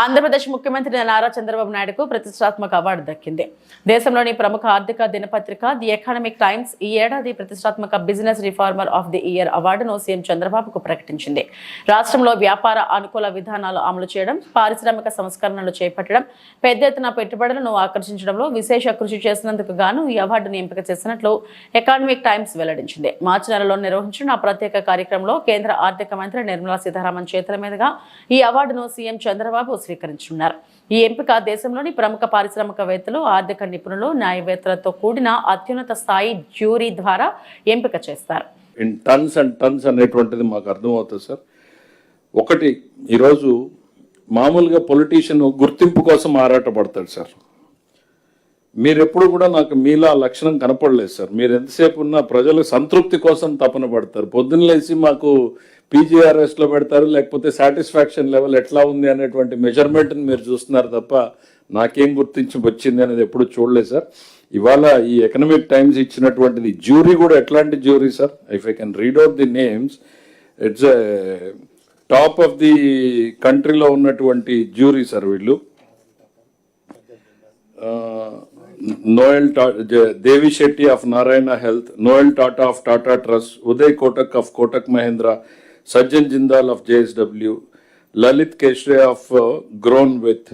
ఆంధ్రప్రదేశ్ ముఖ్యమంత్రి నారా చంద్రబాబు నాయుడుకు ప్రతిష్టాత్మక అవార్డు దక్కింది. దేశంలోని ప్రముఖ ఆర్థిక దినపత్రిక ది ఎకనామిక్ టైమ్స్ ఈ ఏడాది ప్రతిష్టాత్మక business reformer of the year అవార్డును సీఎం చంద్రబాబుకు ప్రకటించింది. రాష్ట్రంలో వ్యాపార అనుకూల విధానాలు అమలు చేయడం, పారిశ్రామిక సంస్కరణలు చేపట్టడం, పెద్ద ఎత్తున పెట్టుబడులను ఆకర్షించడంలో విశేష కృషి చేసినందుకు గాను ఈ అవార్డును ఎంపిక చేసినట్లు ఎకనామిక్ టైమ్స్ వెల్లడించింది. మార్చి నెలలో నిర్వహించిన ప్రత్యేక కార్యక్రమంలో కేంద్ర ఆర్థిక మంత్రి నిర్మలా సీతారామన్ చేతుల మీదుగా ఈ అవార్డును సీఎం చంద్రబాబు స్వీకరించనున్నారు. ఈ ఎంపిక దేశంలోని ప్రముఖ పారిశ్రామికవేత్తలు, ఆర్థిక నిపుణులు, న్యాయవేత్తలతో కూడిన అత్యున్నత స్థాయి జ్యూరీ ద్వారా ఎంపిక చేస్తారు. ఇన్ టన్స్ అండ్ టన్స్ అనేటువంటిది మాకు అర్థమవుతుంది సార్. ఒకటి, ఈరోజు మామూలుగా పొలిటీషియన్ గుర్తింపు కోసం ఆరాటపడతాడు సార్. మీరు ఎప్పుడు కూడా నాకు మీలా లక్షణం కనపడలేదు సార్. మీరు ఎంతసేపు ఉన్నా ప్రజల సంతృప్తి కోసం తపన పడతారు. పొద్దున్న లేచి మాకు పీజీఆర్ఎస్లో పెడతారు, లేకపోతే సాటిస్ఫాక్షన్ లెవెల్ ఎట్లా ఉంది అనేటువంటి మెజర్మెంట్ని మీరు చూస్తున్నారు తప్ప నాకేం గుర్తించి వచ్చింది అనేది ఎప్పుడు చూడలేదు సార్. ఇవాళ ఈ ఎకనామిక్ టైమ్స్ ఇచ్చినటువంటిది జ్యూరీ కూడా ఎట్లాంటి jury sir? If I can read out the names, it's top of the కంట్రీలో ఉన్నటువంటి జ్యూరీ సార్ వీళ్ళు. Noel Devi Shetty of Narayana Health, Noel Tata of Tata Trust, Uday Kotak of Kotak Mahindra, Sajjan Jindal of JSW, Lalit Keshre of Grown With,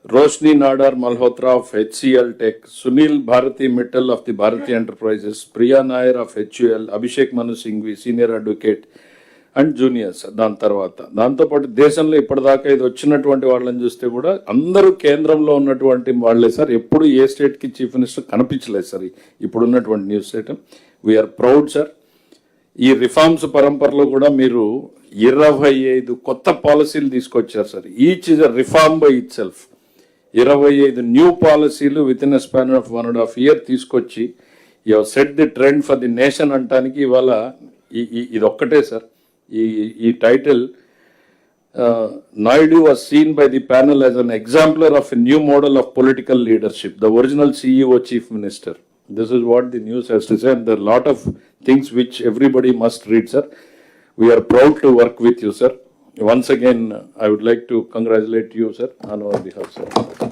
Roshni Nadar Malhotra of HCL Tech, Sunil Bharati Mittal of the Bharati Enterprises, Priya Nair of HUL, Abhishek Manu Singhvi, Senior Advocate and juniors. దాని తర్వాత దాంతోపాటు దేశంలో ఇప్పటిదాకా ఇది వచ్చినటువంటి వాళ్ళని చూస్తే కూడా అందరూ కేంద్రంలో ఉన్నటువంటి వాళ్ళే సార్. ఎప్పుడు ఏ స్టేట్కి చీఫ్ మినిస్టర్ కనిపించలేదు సార్ ఇప్పుడు ఉన్నటువంటి news item. We are proud sir. ఈ రిఫార్మ్స్ పరంపరలో కూడా మీరు 25 కొత్త పాలసీలు తీసుకొచ్చారు sir. Each is a reform by itself. 25 new పాలసీలు within a span of 1.5 year తీసుకొచ్చి you have set the trend for the nation అంటానికి ఇవాళ ఇది ఒక్కటే సార్. ఈ title Naidu was seen by the panel as an exemplar of a new model of political leadership, the original CEO chief minister. This is what the news has to say, and there are a lot of things which everybody must read, sir. We are proud to work with you, sir. Once again, I would like to congratulate you, sir, on our behalf, sir.